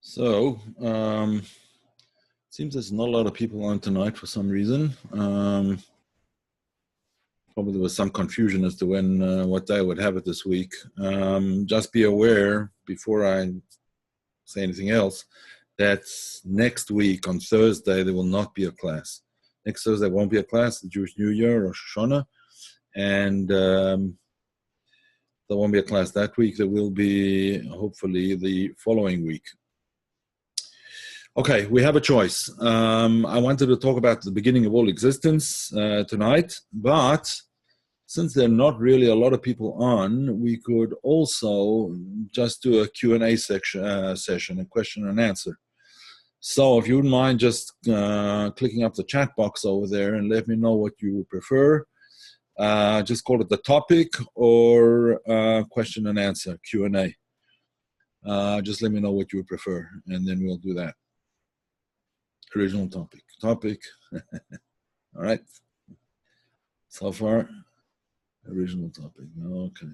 Seems there's not a lot of people on tonight for some reason. Probably there was some confusion as to what day I would have it this week. Just be aware, before I say anything else, that next week on Thursday there will not be a class. Next Thursday won't be a class, the Jewish New Year or Rosh Hashanah, and there won't be a class that week. There will be hopefully the following week. Okay, we have a choice. I wanted to talk about the beginning of all existence tonight, but since there are not really a lot of people on, we could also just do a Q&A session, a question and answer. So if you wouldn't mind just clicking up the chat box over there and let me know what you would prefer. Just call it the topic or question and answer, Q&A. Just let me know what you would prefer, and then we'll do that. Original topic. All right. So far, original topic. Okay.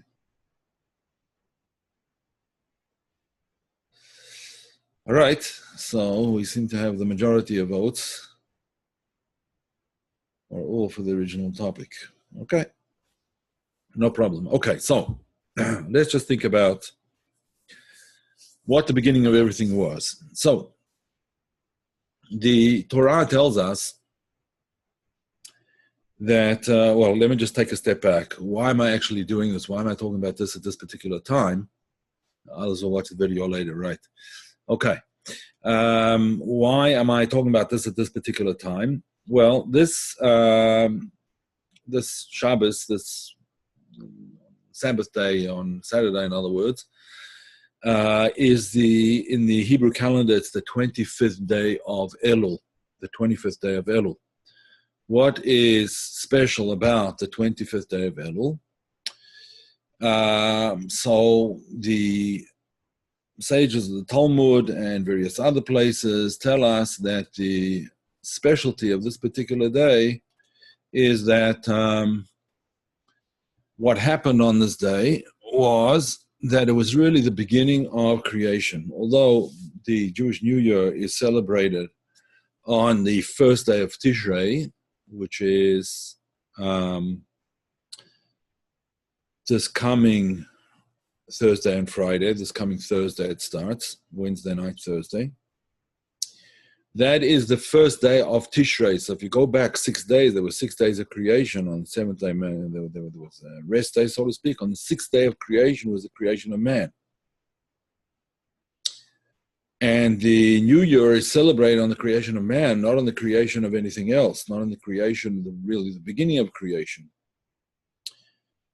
All right. So we seem to have the majority of votes, or all for the original topic. Okay. No problem. Okay. So let's just think about what the beginning of everything was. So the Torah tells us that, well, let me just take a step back. Why am I actually doing this? Why am I talking about this at this particular time? Others will watch the video later, right? Okay. Why am I talking about this at this particular time? Well, this Shabbos, this Sabbath day on Saturday, in other words, is in the Hebrew calendar, it's the 25th day of Elul, the 25th day of Elul. What is special about the 25th day of Elul? So the sages of the Talmud and various other places tell us that the specialty of this particular day is that what happened on this day was that it was really the beginning of creation. Although the Jewish New Year is celebrated on the first day of Tishrei, which is this coming Thursday and Friday. This coming Thursday it starts, Wednesday night, Thursday. That is the first day of Tishrei. So if you go back 6 days, there were 6 days of creation. On the seventh day, there was a rest day, so to speak. On the 6th day of creation was the creation of man. And the New Year is celebrated on the creation of man, not on the creation of anything else, not on the creation, really the beginning of creation.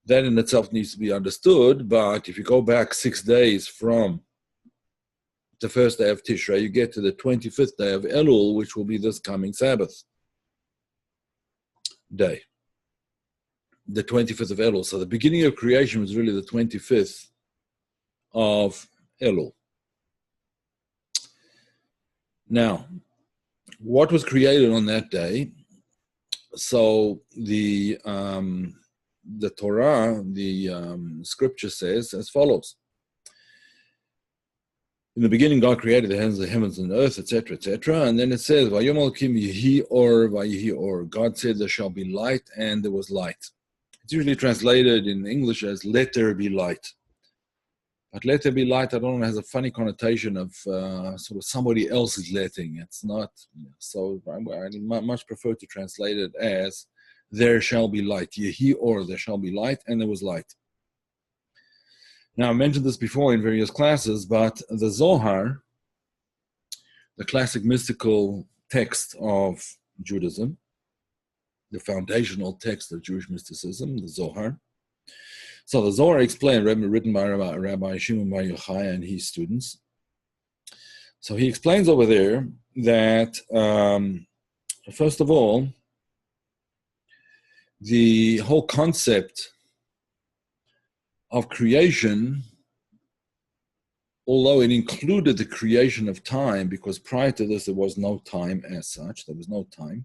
That in itself needs to be understood, but if you go back 6 days from the first day of Tishrei, you get to the 25th day of Elul, which will be this coming Sabbath day, the 25th of Elul. So the beginning of creation was really the 25th of Elul. Now, what was created on that day? So the Torah, the scripture says as follows. In the beginning, God created the heavens and the earth, etc., etc. And then it says, Vayom Elokim Yehi Or, Vayehi Or. God said, there shall be light, and there was light. It's usually translated in English as, let there be light. But let there be light, I don't know, has a funny connotation of sort of somebody else is letting. It's not, so I much prefer to translate it as, there shall be light. Yehi Or, there shall be light, and there was light. Now, I mentioned this before in various classes, but the Zohar, the classic mystical text of Judaism, the foundational text of Jewish mysticism, the Zohar. So the Zohar explained, written by Rabbi Shimon Bar Yochai and his students. So he explains over there that, first of all, the whole concept of creation, although it included the creation of time, because prior to this there was no time as such, there was no time,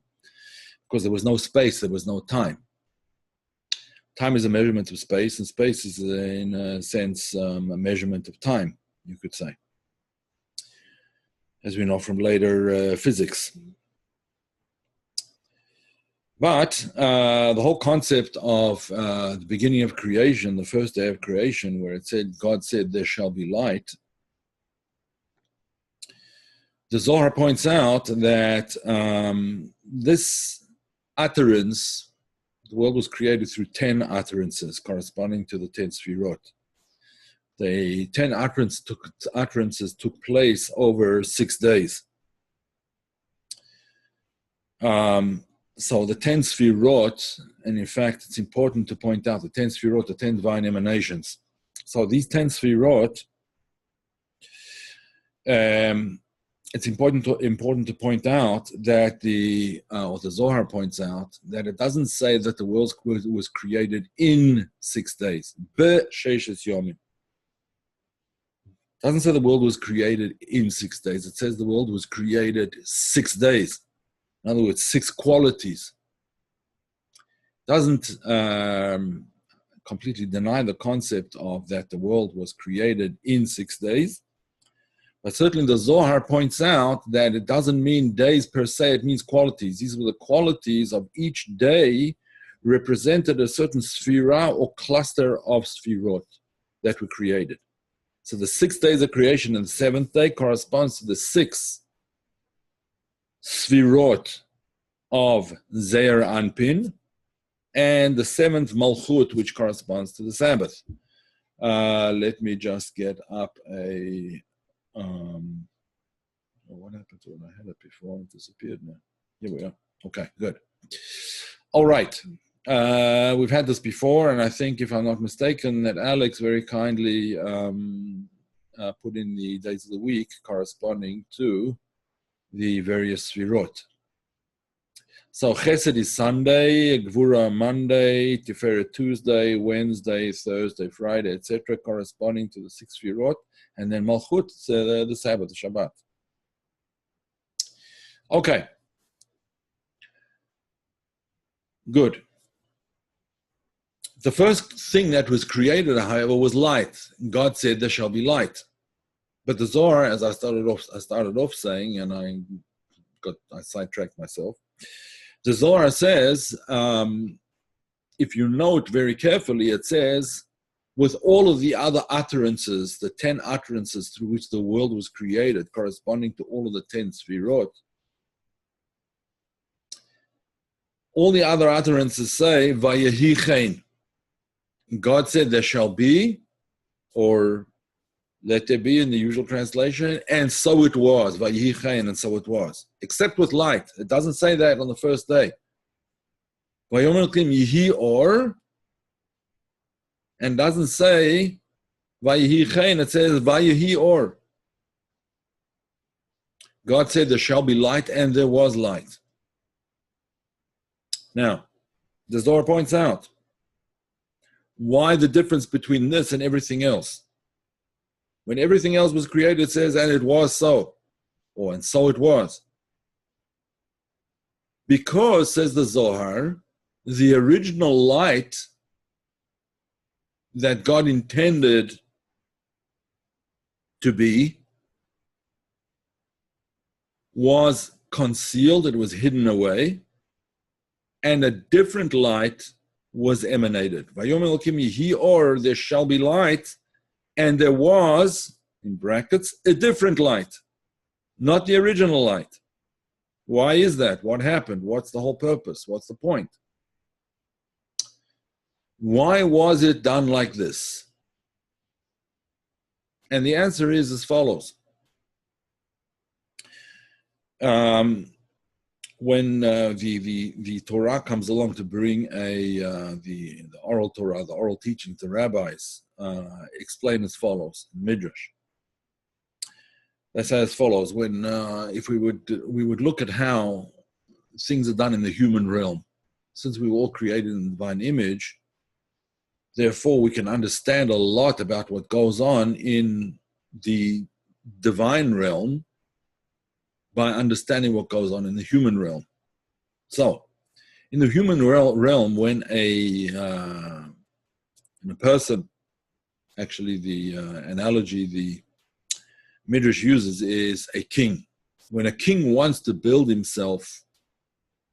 because there was no space, there was no time. Time is a measurement of space, and space is, in a sense, a measurement of time, you could say. as we know from later physics. But the whole concept of the beginning of creation, the first day of creation, where it said, God said, there shall be light, the Zohar points out that this utterance, the world was created through 10 utterances corresponding to the 10 Sfirot. The 10 utterances took place over 6 days. So the 10 Sfirot, and in fact, it's important to point out the 10 Sfirot, the 10 divine emanations. So these 10 Sfirot, it's important to point out that or the Zohar points out that it doesn't say that the world was created in 6 days. B'sheishes yomim. It doesn't say the world was created in 6 days. It says the world was created 6 days. In other words, 6 qualities. It doesn't completely deny the concept of that the world was created in 6 days. But certainly the Zohar points out that it doesn't mean days per se, it means qualities. These were the qualities of each day represented a certain sphera or cluster of sphirot that were created. So the 6 days of creation and the 7th day corresponds to the 6 sphirot of Zeir Anpin and the 7th Malchut, which corresponds to the Sabbath. Let me just get up a... what happened to it? I had it before, it disappeared now. Here we are. Okay, good. All right. We've had this before, and I think, if I'm not mistaken, that Alex very kindly put in the days of the week corresponding to the various Sfirot. So Chesed is Sunday, Gvura Monday, Tiferet Tuesday, Wednesday, Thursday, Friday, etc., corresponding to the 6 Sfirot, and then Malchut, the Sabbath, the Shabbat. Okay. Good. The first thing that was created, however, was light. God said, there shall be light. But the Zohar, as I started off saying, and I sidetracked myself, the Zohar says, if you note very carefully, it says, with all of the other utterances, the 10 utterances through which the world was created, corresponding to all of the 10 Sfirot, all the other utterances say, Vayehi Chen. God said, there shall be, or let there be in the usual translation, and so it was, Vayehi Chen, and so it was. Except with light. It doesn't say that on the first day. Vayomer Elokim Yehi Or, and doesn't say Vayehi Chen, it says Vayehi Or. God said, there shall be light, and there was light. Now, the Zohar points out, why the difference between this and everything else? When everything else was created, it says, and it was so, or and so it was. Because, says the Zohar, the original light that God intended to be was concealed, it was hidden away, and a different light was emanated. Vayomer Elokim Yehi Or, there shall be light, and there was, in brackets, a different light, not the original light. Why is that? What happened? What's the whole purpose? What's the point? Why was it done like this? And the answer is as follows. When the Torah comes along to bring the oral Torah, the oral teaching to rabbis, explain as follows, Midrash. They say as follows: when if we would look at how things are done in the human realm, since we were all created in the divine image, therefore we can understand a lot about what goes on in the divine realm by understanding what goes on in the human realm. So, in the human realm, when a person, actually the analogy the Midrash uses is a king. when a king wants to build himself,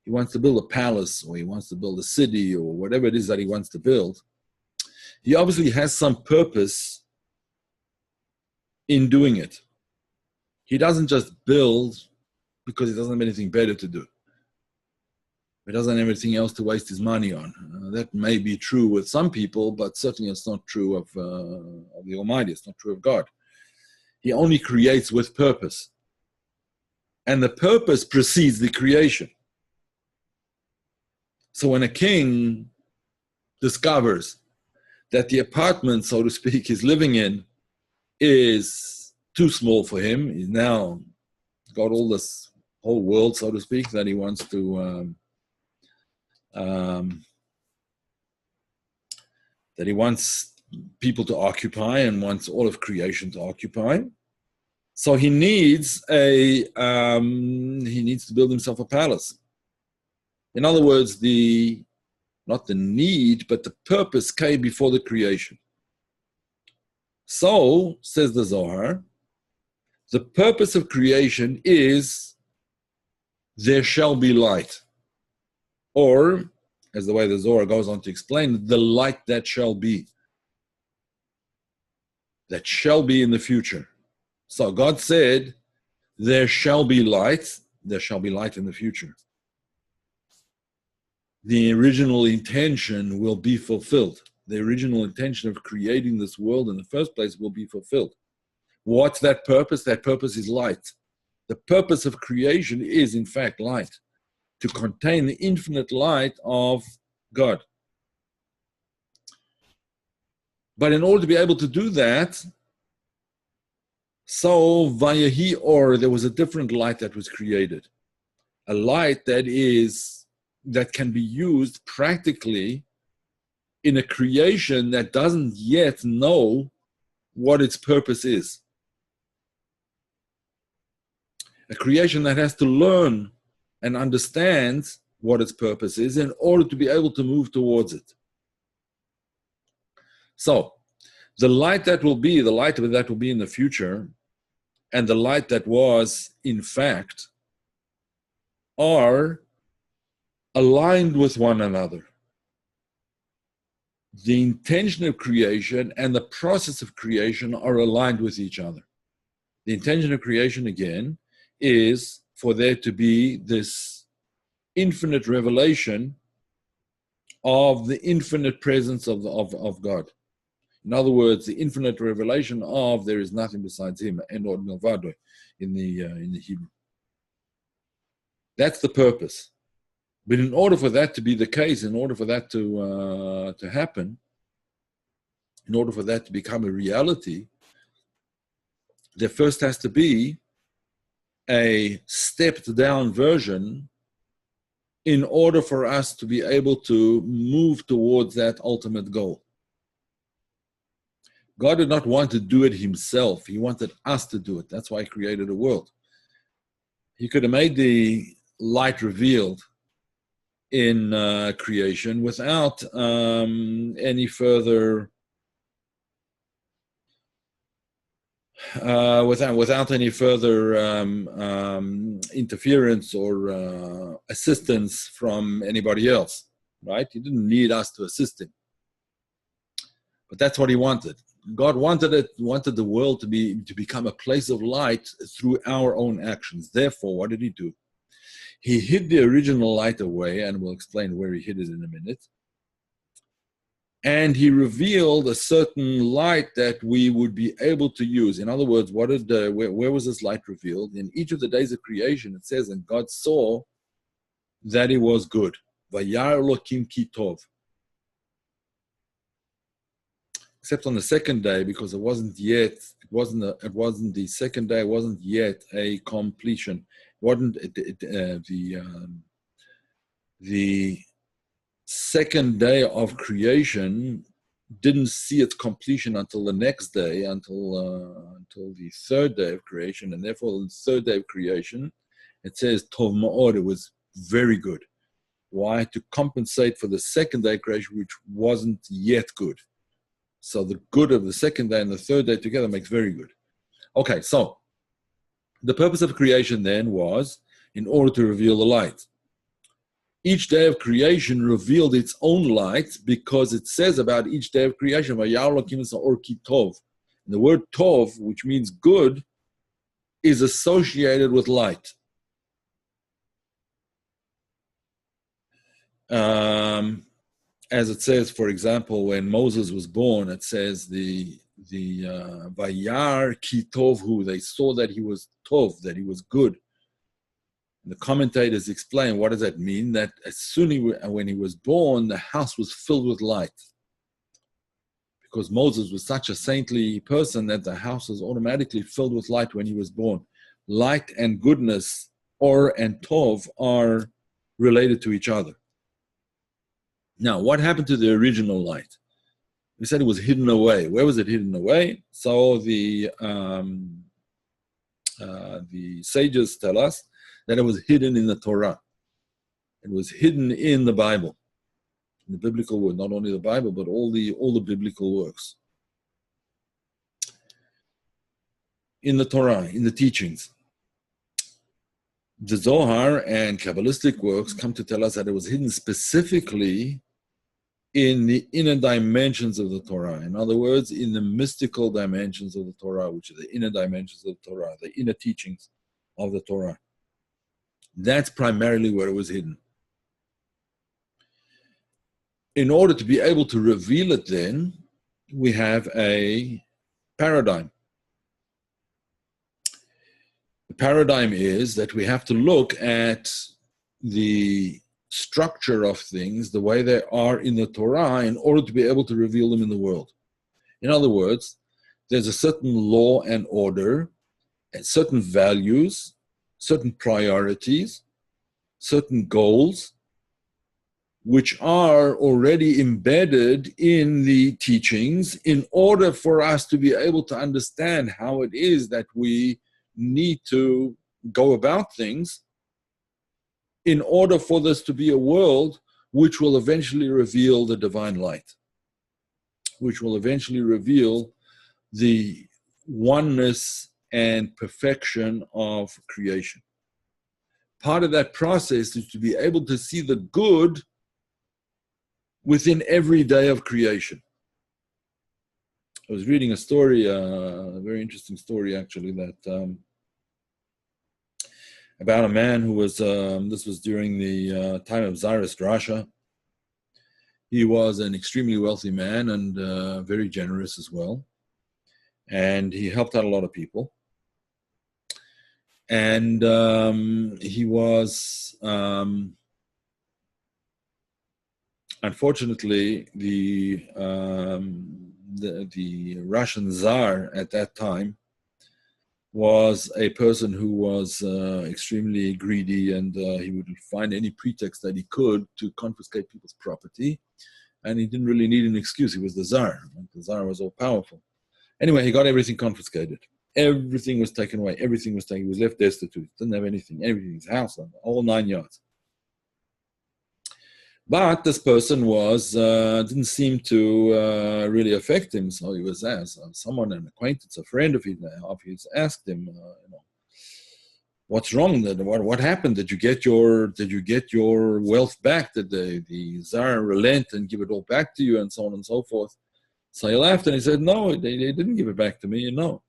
he wants to build a palace, or he wants to build a city, or whatever it is that he wants to build, he obviously has some purpose in doing it. He doesn't just build because he doesn't have anything better to do. He doesn't have anything else to waste his money on. That may be true with some people, but certainly it's not true of the Almighty. It's not true of God. He only creates with purpose. And the purpose precedes the creation. So when a king discovers that the apartment, so to speak, he's living in is too small for him, he's now got all this whole world, so to speak, that he wants to that he wants people to occupy and wants all of creation to occupy. So he needs to build himself a palace. In other words, not the need, but the purpose came before the creation. So, says the Zohar, the purpose of creation is there shall be light. Or, as the way the Zohar goes on to explain, the light that shall be. That shall be in the future. So God said, there shall be light in the future. The original intention will be fulfilled. The original intention of creating this world in the first place will be fulfilled. What's that purpose? That purpose is light. The purpose of creation is, in fact, light, to contain the infinite light of God. But in order to be able to do that, so Vayahi Or, there was a different light that was created. A light that can be used practically in a creation that doesn't yet know what its purpose is. A creation that has to learn and understand what its purpose is in order to be able to move towards it. So, the light that will be in the future, and the light that was, in fact, are aligned with one another. The intention of creation and the process of creation are aligned with each other. The intention of creation, again, is for there to be this infinite revelation of the infinite presence of God. In other words, the infinite revelation of there is nothing besides Him, and or milvado in the Hebrew. That's the purpose. But in order for that to be the case, in order for that to happen, in order for that to become a reality, there first has to be a stepped down version in order for us to be able to move towards that ultimate goal. God did not want to do it Himself. He wanted us to do it. That's why He created a world. He could have made the light revealed in creation without any further interference or assistance from anybody else, right? He didn't need us to assist Him, but that's what He wanted. God wanted the world to become a place of light through our own actions. Therefore, what did He do? He hid the original light away, and we'll explain where He hid it in a minute. And He revealed a certain light that we would be able to use. In other words, where was this light revealed? In each of the days of creation, it says, and God saw that it was good. Vayar Elokim ki tov. Except on the second day, because it wasn't the second day, it wasn't yet a completion. The second day of creation didn't see its completion until the next day, until the third day of creation, and therefore the third day of creation, it says Tov Ma'od, it was very good. Why? To compensate for the second day of creation, which wasn't yet good. So the good of the second day and the third day together makes very good. Okay, so The purpose of creation then was in order to reveal the light. Each day of creation revealed its own light because it says about each day of creation, or ki tov. The word tov, which means good, is associated with light. As it says, for example, when Moses was born, it says the Vayar ki tovhu, they saw that he was tov, that he was good. And the commentators explain, what does that mean? That as soon as when he was born, the house was filled with light. Because Moses was such a saintly person that the house was automatically filled with light when he was born. Light and goodness, or and tov, are related to each other. Now, what happened to the original light? We said it was hidden away. Where was it hidden away? So the sages tell us that it was hidden in the Torah. It was hidden in the Bible, in the biblical word, not only the Bible, but all the biblical works. In the Torah, in the teachings. The Zohar and Kabbalistic works come to tell us that it was hidden specifically in the inner dimensions of the Torah. In other words, in the mystical dimensions of the Torah, which are the inner dimensions of the Torah, the inner teachings of the Torah. That's primarily where it was hidden. In order to be able to reveal it then, we have a paradigm. The paradigm is that we have to look at the structure of things the way they are in the Torah in order to be able to reveal them in the world. In other words, there's a certain law and order, and certain values, certain priorities, certain goals, which are already embedded in the teachings in order for us to be able to understand how it is that we need to go about things in order for this to be a world which will eventually reveal the divine light, which will eventually reveal the oneness and perfection of creation. Part of that process is to be able to see the good within every day of creation. I was reading a story, a very interesting story actually, that about a man who was, this was during the time of Tsarist Russia. He was an extremely wealthy man and very generous as well. And he helped out a lot of people. And he was, unfortunately, the Russian Tsar at that time was a person who was extremely greedy, and he would find any pretext that he could to confiscate people's property. And he didn't really need an excuse. He was the Tsar. The Tsar was all powerful. Anyway, he got everything confiscated. Everything was taken away. Everything was taken. He was left destitute. Didn't have anything. Everything, his house, all 9 yards. But this person was didn't seem to really affect him. So he was asked, someone, an acquaintance, a friend of his, asked him, "What's wrong? What happened? Did you get your wealth back? Did the Tsar relent and give it all back to you, and so on and so forth?" So he laughed and he said, "No, they didn't give it back to me. You know."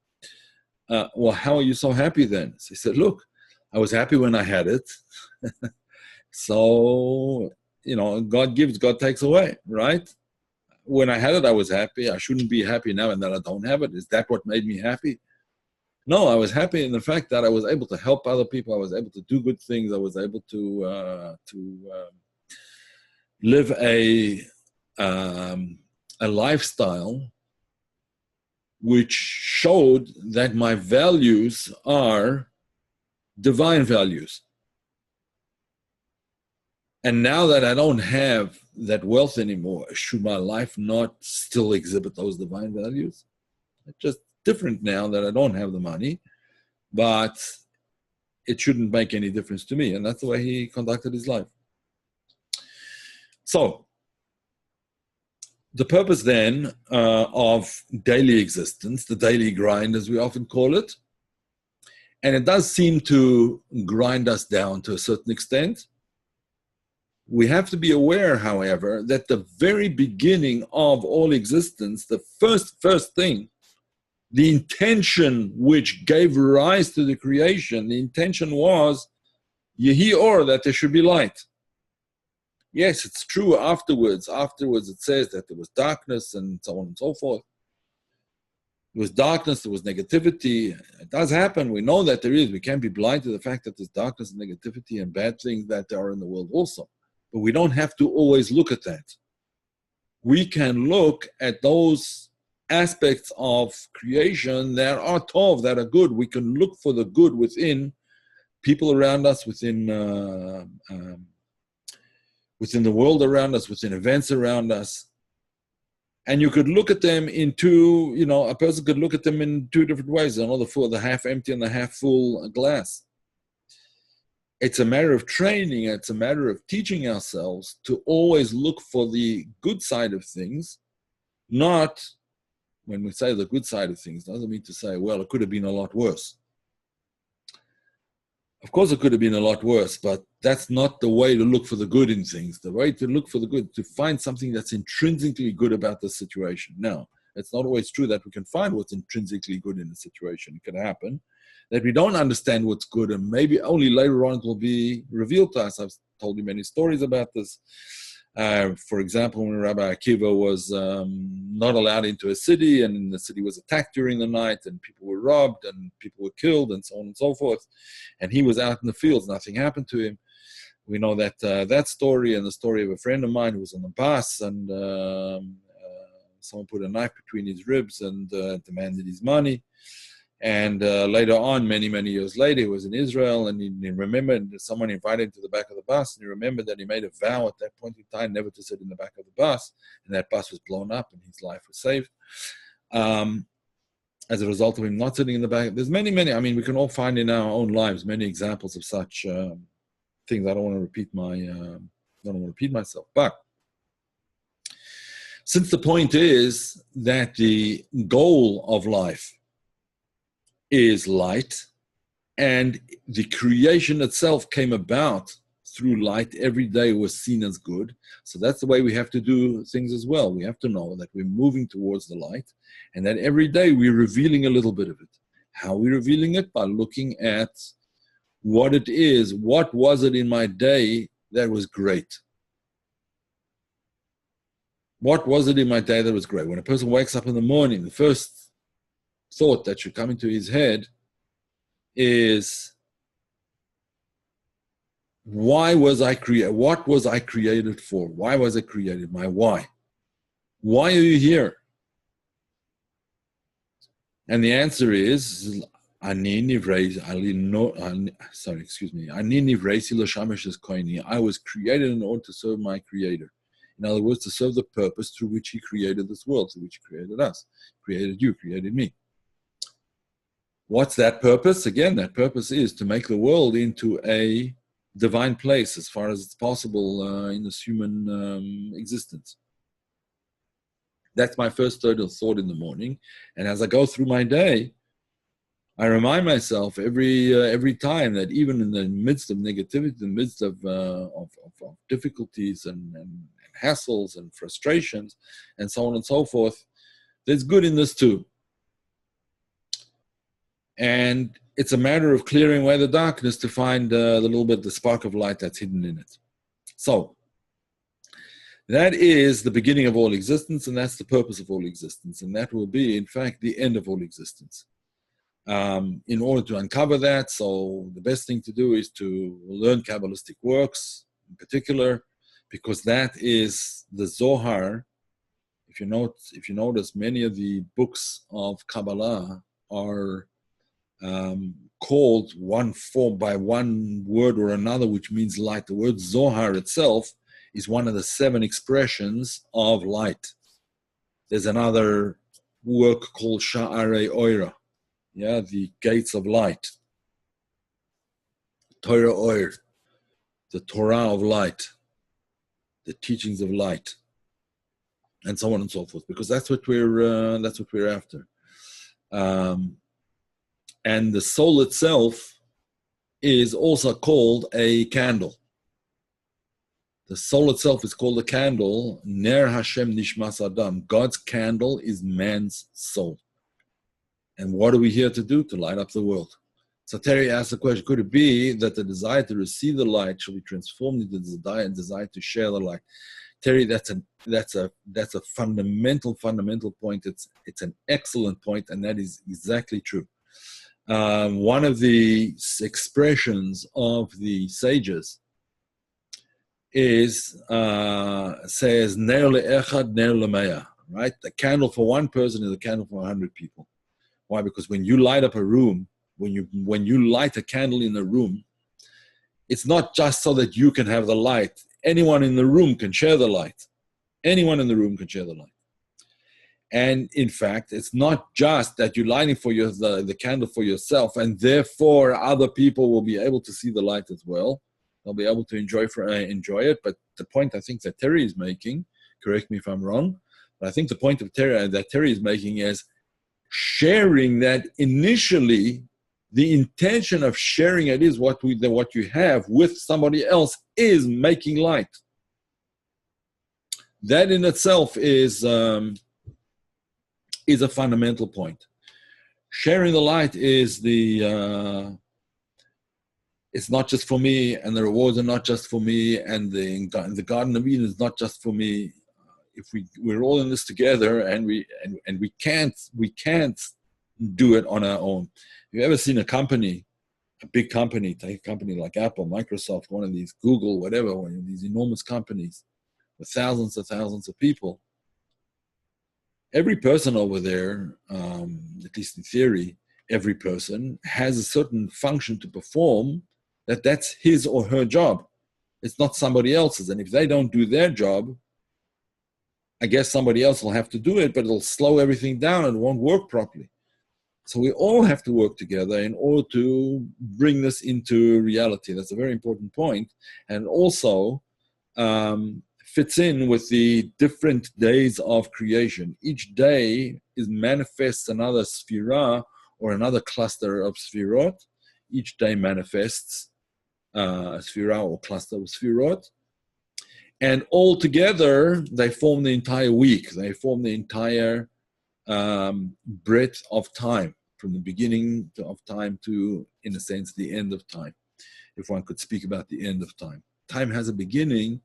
Well, how are you so happy then? So he said, "Look, I was happy when I had it. So, God gives, God takes away, right? When I had it, I was happy. I shouldn't be happy now and that I don't have it. Is that what made me happy? No, I was happy in the fact that I was able to help other people. I was able to do good things. I was able to live a lifestyle which showed that my values are divine values. And now that I don't have that wealth anymore, should my life not still exhibit those divine values? It's just different now that I don't have the money, but it shouldn't make any difference to me." And that's the way he conducted his life. So, the purpose then of daily existence, the daily grind as we often call it, And it does seem to grind us down to a certain extent. We have to be aware, however, that the very beginning of all existence, the first thing, the intention which gave rise to the creation, the intention was Yehi Or, that there should be light. Yes, it's true afterwards. Afterwards it says that there was darkness and so on and so forth. There was darkness, there was negativity. It does happen. We know that there is. We can't be blind to the fact that there's darkness and negativity and bad things that there are in the world also. But we don't have to always look at that. We can look at those aspects of creation that are tov, that are good. We can look for the good within people around us, within the world around us, within events around us. And you could look at them in two, a person could look at them in two different ways, the half empty and the half full glass. It's a matter of training, it's a matter of teaching ourselves to always look for the good side of things, not, when we say the good side of things, doesn't mean to say, well, it could have been a lot worse. Of course, it could have been a lot worse, but that's not the way to look for the good in things. The way to look for the good, to find something that's intrinsically good about the situation. Now, it's not always true that we can find what's intrinsically good in the situation. It can happen that we don't understand what's good, and maybe only later on it will be revealed to us. I've told you many stories about this. For example, when Rabbi Akiva was not allowed into a city, and the city was attacked during the night, and people were robbed, and people were killed, and so on and so forth, and he was out in the fields, nothing happened to him. We know that that story, and the story of a friend of mine who was on the bus, and someone put a knife between his ribs and demanded his money. And later on, many years later, he was in Israel, and he remembered someone invited him to the back of the bus, and he remembered that he made a vow at that point in time never to sit in the back of the bus, and that bus was blown up, and his life was saved as a result of him not sitting in the back. There's many, we can all find in our own lives many examples of such things. I don't want to repeat myself, but since the point is that the goal of life is light, and the creation itself came about through light, every day was seen as good. So that's the way we have to do things as well. We have to know that we're moving towards the light, and that every day we're revealing a little bit of it. How are we revealing it? By looking at what it is. What was it in my day that was great? What was it in my day that was great? When a person wakes up in the morning, the first thought that should come into his head is, why was I created? What was I created for? Why was I created? My why. Why are you here? And the answer is, I was created in order to serve my Creator. In other words, to serve the purpose through which He created this world, through which He created us, created you, created me. What's that purpose? Again, that purpose is to make the world into a divine place as far as it's possible in this human existence. That's my first thought in the morning. And as I go through my day, I remind myself every time that even in the midst of negativity, in the midst of difficulties and hassles and frustrations and so on and so forth, there's good in this too. And it's a matter of clearing away the darkness to find the spark of light that's hidden in it. So, that is the beginning of all existence, and that's the purpose of all existence. And that will be, in fact, the end of all existence. In order to uncover that, so the best thing to do is to learn Kabbalistic works, in particular, because that is the Zohar. If you notice, many of the books of Kabbalah are called one form by one word or another, which means light. The word Zohar itself is one of the 7 expressions of light. There's another work called Sha'arei Oira, the gates of light. Torah Oir, the Torah of light, the teachings of light, and so on and so forth. Because that's what we're after. And the soul itself is also called a candle. The soul itself is called a candle. Ner Hashem Nishmas Adam. God's candle is man's soul. And what are we here to do? To light up the world. So Terry asked the question, could it be that the desire to receive the light shall be transformed into the desire to share the light? Terry, that's a fundamental point. It's an excellent point, and that is exactly true. One of the expressions of the sages is says ner le'echad ner le'mea, right? A candle for one person is a candle for 100 people. Why? Because when you light up a room, when you light a candle in a room, it's not just so that you can have the light. Anyone in the room can share the light. Anyone in the room can share the light. And in fact, it's not just that you're lighting for the candle for yourself, and therefore other people will be able to see the light as well. They'll be able to enjoy it. But the point I think that Terry is making, correct me if I'm wrong, but I think the point of that Terry is making is sharing that initially. The intention of sharing it is what you have with somebody else is making light. That in itself is a fundamental point. Sharing the light is it's not just for me, and the rewards are not just for me, and the Garden of Eden is not just for me. If we're all in this together, and we can't do it on our own. Have you ever seen a big company, take a company like Apple, Microsoft, one of these, Google, whatever, one of these enormous companies with thousands of people? Every person over there, at least in theory, every person has a certain function to perform that's his or her job. It's not somebody else's. And if they don't do their job, I guess somebody else will have to do it, but it'll slow everything down and it won't work properly. So we all have to work together in order to bring this into reality. That's a very important point. And also fits in with the different days of creation. Each day manifests another sphira or another cluster of sphirot. Each day manifests a sphira or cluster of sphirot. And all together, they form the entire week. They form the entire breadth of time, from the beginning of time to, in a sense, the end of time, if one could speak about the end of time. Time has a beginning.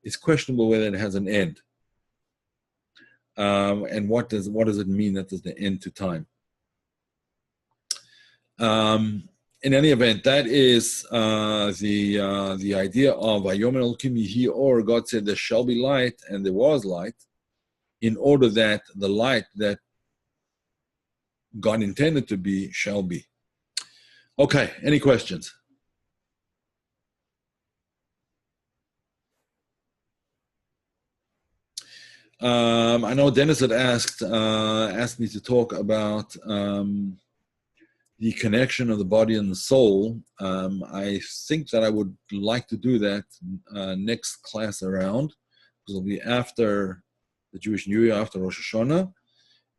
It's questionable whether it has an end. And what does it mean that there's the end to time? In any event, that is the idea of Vayomer Elokim Yehi Or. God said there shall be light, and there was light, in order that the light that God intended to be shall be. Okay, any questions? I know Dennis had asked me to talk about the connection of the body and the soul. I think that I would like to do that next class around, because it'll be after the Jewish New Year, after Rosh Hashanah.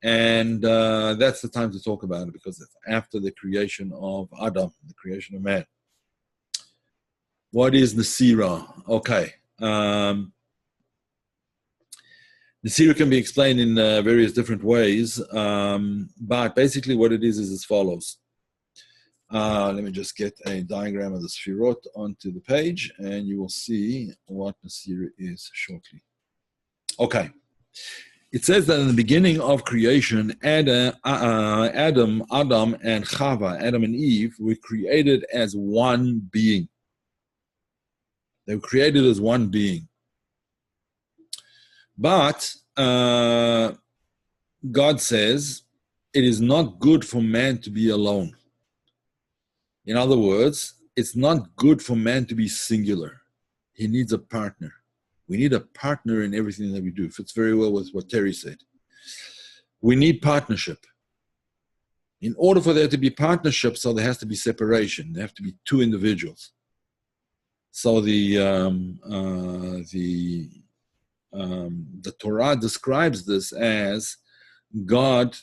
And that's the time to talk about it, because it's after the creation of Adam, the creation of man. What is Nesira? Okay. Nesira can be explained in various different ways, but basically what it is as follows. Let me just get a diagram of the Sfirot onto the page, and you will see what Nesira is shortly. Okay. It says that in the beginning of creation, Adam, and Chava, Adam and Eve, were created as one being. They were created as one being. But God says it is not good for man to be alone. In other words, it's not good for man to be singular. He needs a partner. We need a partner in everything that we do. Fits very well with what Terry said. We need partnership. In order for there to be partnership, so there has to be separation. There have to be two individuals. So the Torah describes this as God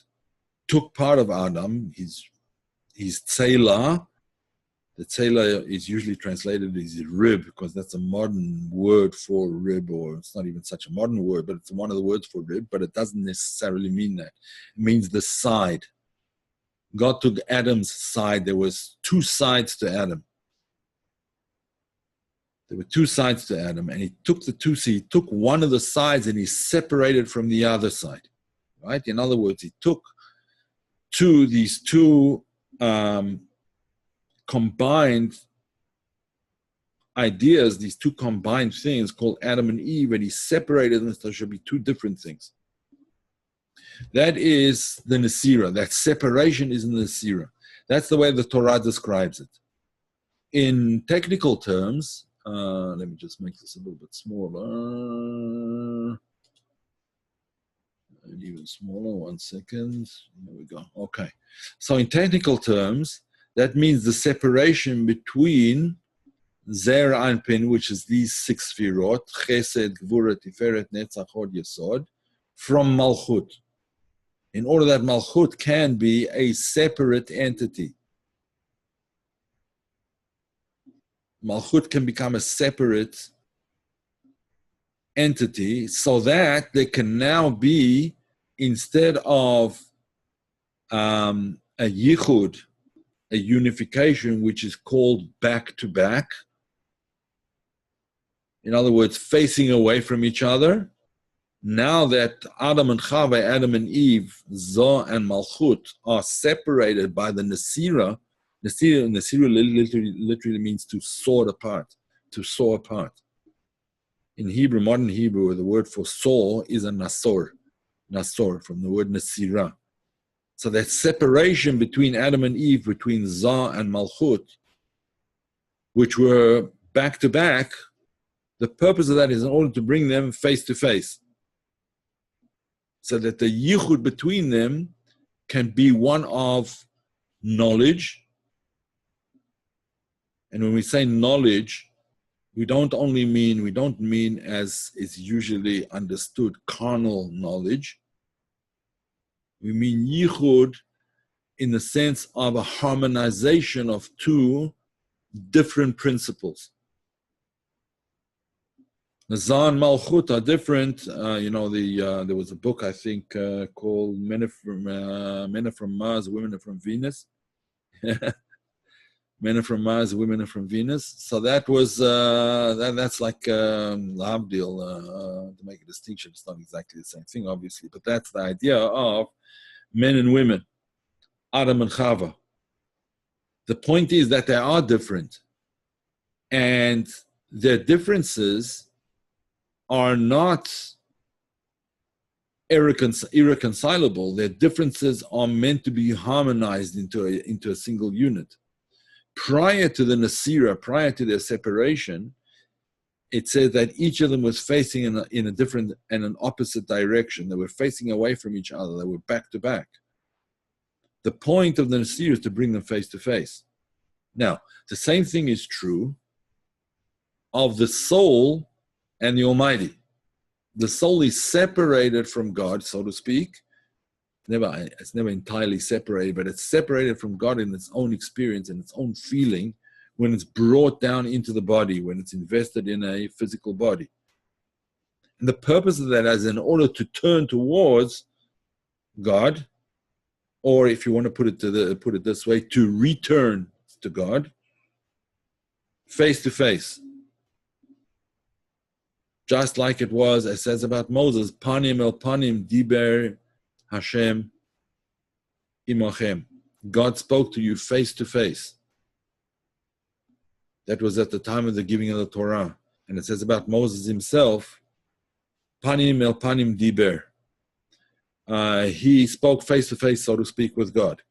took part of Adam, his his tzelah. The tzelah is usually translated as rib, because that's a modern word for rib, or it's not even such a modern word, but it's one of the words for rib, but it doesn't necessarily mean that. It means the side. God took Adam's side. There was two sides to Adam. There were two sides to Adam, and he took he took one of the sides and he separated from the other side, right? In other words, he took these two combined ideas, these two combined things called Adam and Eve, and he separated them so there should be two different things. That is the Nesira. That separation is in the Nesira. That's the way the Torah describes it. In technical terms, let me just make this a little bit smaller. And even smaller, 1 second. There we go. Okay. So in technical terms, that means the separation between Zer Anpin, which is these 6 Sfirot, Chesed, Gvura, Tiferet, Netzach, Hod, Yesod, from Malchut. In order that Malchut can be a separate entity. Malchut can become a separate entity, so that there can now be, instead of a yichud, a unification, which is called back-to-back, in other words, facing away from each other. Now that Adam and Chava, Adam and Eve, Zoh and Malchut are separated by the Nesira. Nesira literally means to saw apart, to saw apart. In Hebrew, modern Hebrew, the word for saw is a nasor, from the word Nesira. So that separation between Adam and Eve, between Zoh and Malchut, which were back to back, the purpose of that is in order to bring them face to face, so that the yichud between them can be one of knowledge. And when we say knowledge, we don't mean as is usually understood carnal knowledge. We mean yichud in the sense of a harmonization of two different principles. Zoh and Malchut are different. There was a book, I think, called Men Are from Mars, Women Are from Venus. Men are from Mars, women are from Venus. So that was that's like Labdil, to make a distinction. It's not exactly the same thing, obviously, but that's the idea of men and women, Adam and Chava. The point is that they are different, and their differences are not irreconcilable. Their differences are meant to be harmonized into a single unit. Prior to the Nesira, prior to their separation, it said that each of them was facing in a different and an opposite direction. They were facing away from each other. They were back to back. The point of the Nesira is to bring them face to face. Now, the same thing is true of the soul and the Almighty. The soul is separated from God, so to speak. It's never entirely separated, but it's separated from God in its own experience and its own feeling when it's brought down into the body, when it's invested in a physical body. And the purpose of that is in order to turn towards God, or if you want to put it this way, to return to God, face to face. Just like it was, it says about Moses, Panim el Panim diber Hashem imachem. God spoke to you face to face. That was at the time of the giving of the Torah. And it says about Moses himself, Panim el Panim diber. He spoke face to face, so to speak, with God.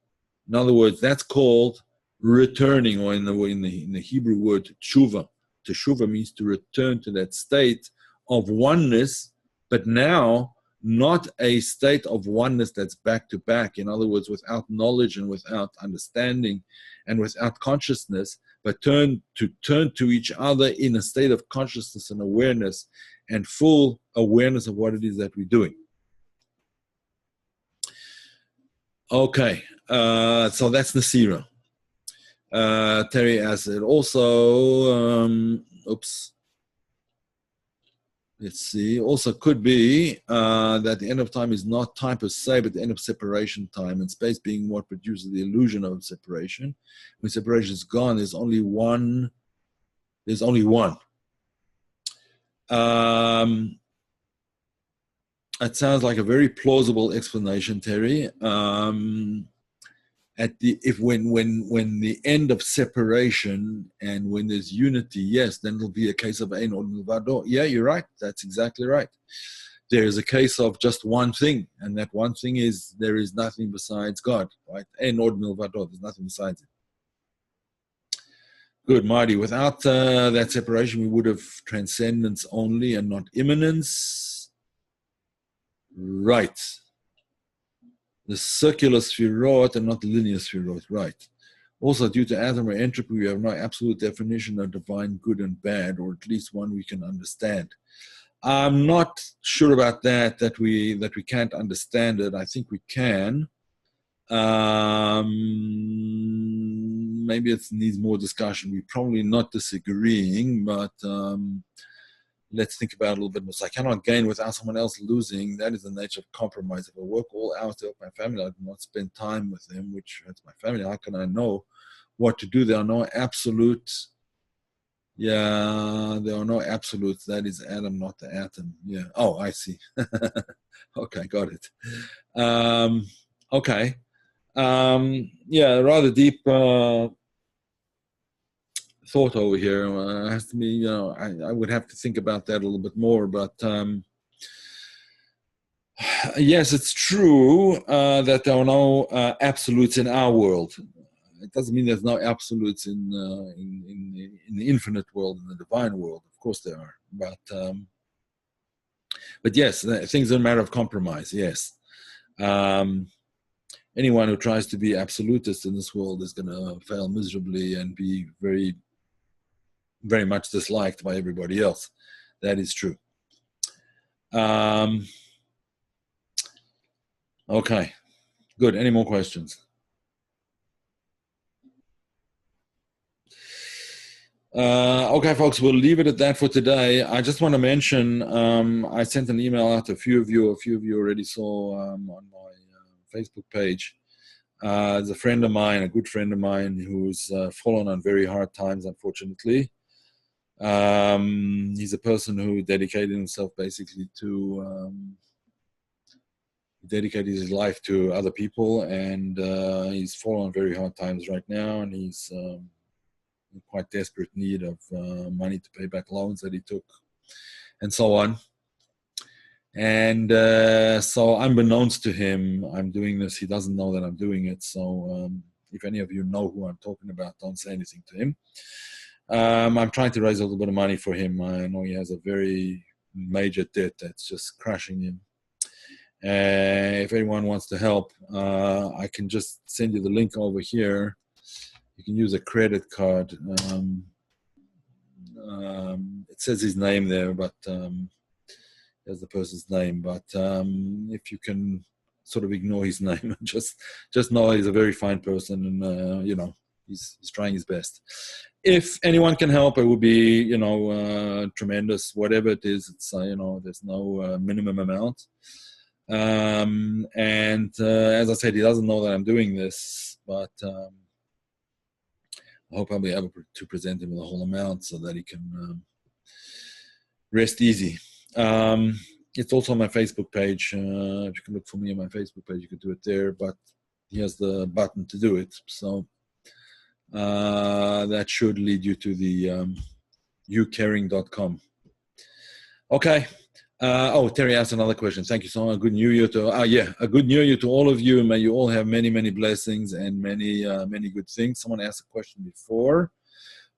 In other words, that's called returning, or in the Hebrew word tshuva. Tshuva means to return to that state of oneness, but now not a state of oneness that's back to back. In other words, without knowledge and without understanding and without consciousness, but turn to each other in a state of consciousness and awareness and full awareness of what it is that we're doing. Okay, so that's Nesira. Terry asked it also. Oops. Let's see. Also could be that the end of time is not time per se, but the end of separation time, and space being what produces the illusion of separation. When separation is gone, there's only one. There's only one. It sounds like a very plausible explanation, Terry. When the end of separation and when there's unity, yes, then it'll be a case of Ein Od Milvado. Yeah, you're right. That's exactly right. There is a case of just one thing, and that one thing is there is nothing besides God, right? Ein Od Milvado. There's nothing besides it. Good, Marty. Without that separation, we would have transcendence only and not immanence. Right. The circular spherot and not the linear spherot, right. Also, due to atom or entropy, we have no absolute definition of divine good and bad, or at least one we can understand. I'm not sure about that we can't understand it. I think we can. Maybe it needs more discussion. We're probably not disagreeing, but let's think about it a little bit more. So I cannot gain without someone else losing. That is the nature of compromise. If I work all hours to help my family, I do not spend time with them, which hurts my family. How can I know what to do? There are no absolutes. Yeah, there are no absolutes. That is Adam, not the atom. Yeah. Oh, I see. Okay, got it. Okay. Yeah, rather deep thought over here. Has to be, I would have to think about that a little bit more. But yes, it's true that there are no absolutes in our world. It doesn't mean there's no absolutes in the infinite world, in the divine world. Of course there are. But yes, things are a matter of compromise. Yes. Anyone who tries to be absolutist in this world is going to fail miserably and be very, very much disliked by everybody else. That is true. Okay, good. Any more questions? Okay, folks, we'll leave it at that for today. I just want to mention, I sent an email out to a few of you already saw on my Facebook page. There's a friend of mine, a good friend of mine, who's fallen on very hard times, unfortunately. He's a person who dedicated himself basically to, dedicated his life to other people, and he's fallen on very hard times right now, and he's in quite desperate need of money to pay back loans that he took, and so on. And so unbeknownst to him, I'm doing this. He doesn't know that I'm doing it. So if any of you know who I'm talking about, don't say anything to him. I'm trying to raise a little bit of money for him. I know he has a very major debt that's just crushing him. If anyone wants to help, I can just send you the link over here. You can use a credit card. It says his name there, but there's the person's name. But if you can sort of ignore his name, just know he's a very fine person, and he's trying his best. If anyone can help, it would be tremendous. Whatever it is, it's there's no minimum amount. And as I said, he doesn't know that I'm doing this, but I hope I'll be able to present him with the whole amount so that he can rest easy. It's also on my Facebook page. If you can look for me on my Facebook page, you can do it there, but he has the button to do it. So that should lead you to the youcaring.com. Okay. Terry asked another question. Thank you so much. Good New Year to a good New Year to all of you. May you all have many, many blessings and many good things. Someone asked a question before.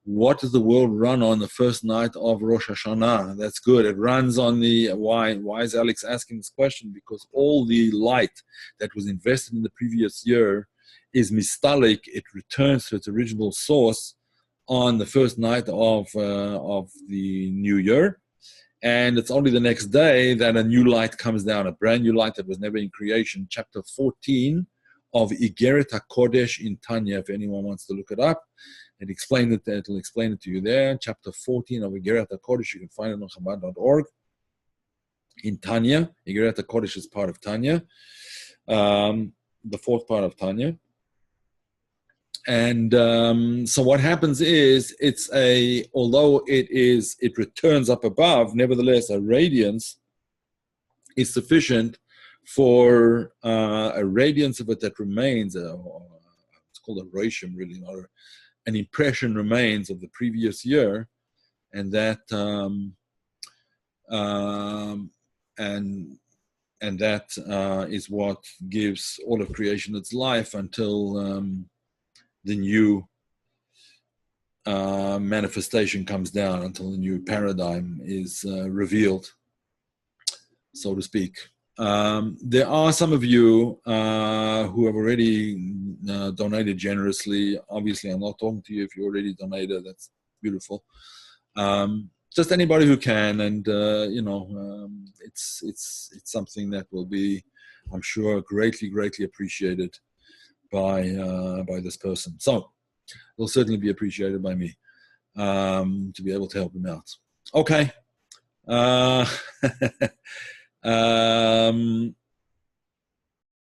What does the world run on the first night of Rosh Hashanah? That's good. It runs on the why is Alex asking this question? Because all the light that was invested in the previous year is mistalik. It returns to its original source on the first night of the new year. And it's only the next day that a new light comes down, a brand new light that was never in creation. Chapter 14 of Igeret HaKodesh in Tanya, if anyone wants to look it up. It'll explain it to you there. Chapter 14 of Igeret HaKodesh, you can find it on Chabad.org. In Tanya, Igeret HaKodesh is part of Tanya, the fourth part of Tanya. And so what happens is, although it returns up above, nevertheless a radiance is sufficient for a radiance of it that remains. It's called a roshim, really, or an impression remains of the previous year, and that and that is what gives all of creation its life until the new manifestation comes down, until the new paradigm is revealed, so to speak. There are some of you who have already donated generously. Obviously, I'm not talking to you if you already donated. That's beautiful. Just anybody who can, and it's something that will be, I'm sure, greatly appreciated by this person. So it will certainly be appreciated by me to be able to help him out. Okay.